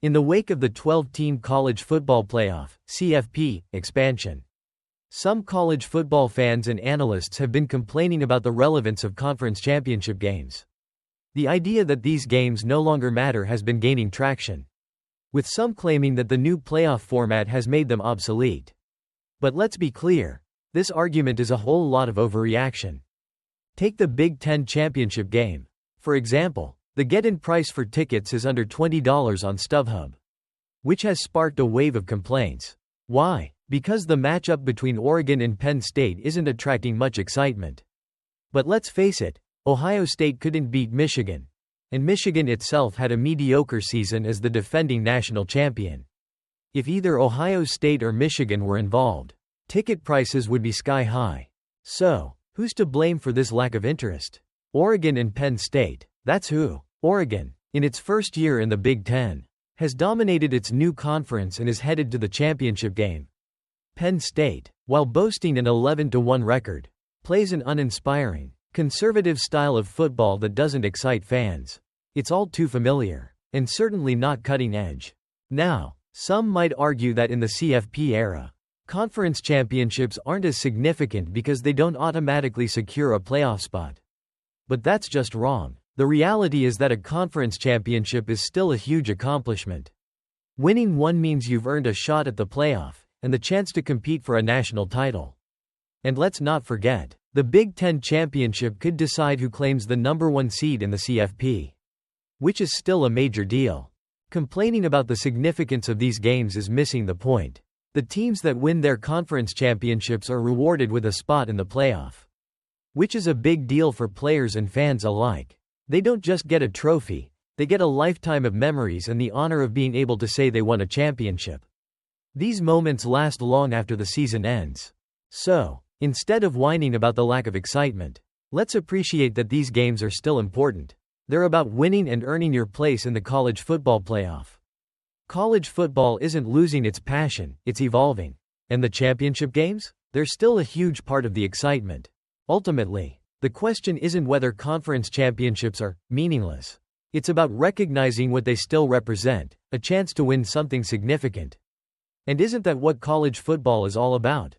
In the wake of the 12-team college football playoff (CFP) expansion, some college football fans and analysts have been complaining about the relevance of conference championship games. The idea that these games no longer matter has been gaining traction, with some claiming that the new playoff format has made them obsolete. But let's be clear, this argument is a whole lot of overreaction. Take the Big Ten championship game. For example, the get-in price for tickets is under $20 on StubHub, which has sparked a wave of complaints. Why? Because the matchup between Oregon and Penn State isn't attracting much excitement. But let's face it, Ohio State couldn't beat Michigan, and Michigan itself had a mediocre season as the defending national champion. If either Ohio State or Michigan were involved, ticket prices would be sky high. So, who's to blame for this lack of interest? Oregon and Penn State. That's who. Oregon, in its first year in the Big Ten, has dominated its new conference and is headed to the championship game. Penn State, while boasting an 11-1 record, plays an uninspiring, conservative style of football that doesn't excite fans. It's all too familiar, and certainly not cutting edge. Now, some might argue that in the CFP era, conference championships aren't as significant because they don't automatically secure a playoff spot. But that's just wrong. The reality is that a conference championship is still a huge accomplishment. Winning one means you've earned a shot at the playoff, and the chance to compete for a national title. And let's not forget, the Big Ten championship could decide who claims the #1 seed in the CFP, which is still a major deal. Complaining about the significance of these games is missing the point. The teams that win their conference championships are rewarded with a spot in the playoff, which is a big deal for players and fans alike. They don't just get a trophy, they get a lifetime of memories and the honor of being able to say they won a championship. These moments last long after the season ends. So, instead of whining about the lack of excitement, let's appreciate that these games are still important. They're about winning and earning your place in the college football playoff. College football isn't losing its passion, it's evolving. And the championship games? They're still a huge part of the excitement. Ultimately, the question isn't whether conference championships are meaningless. It's about recognizing what they still represent, a chance to win something significant. And isn't that what college football is all about?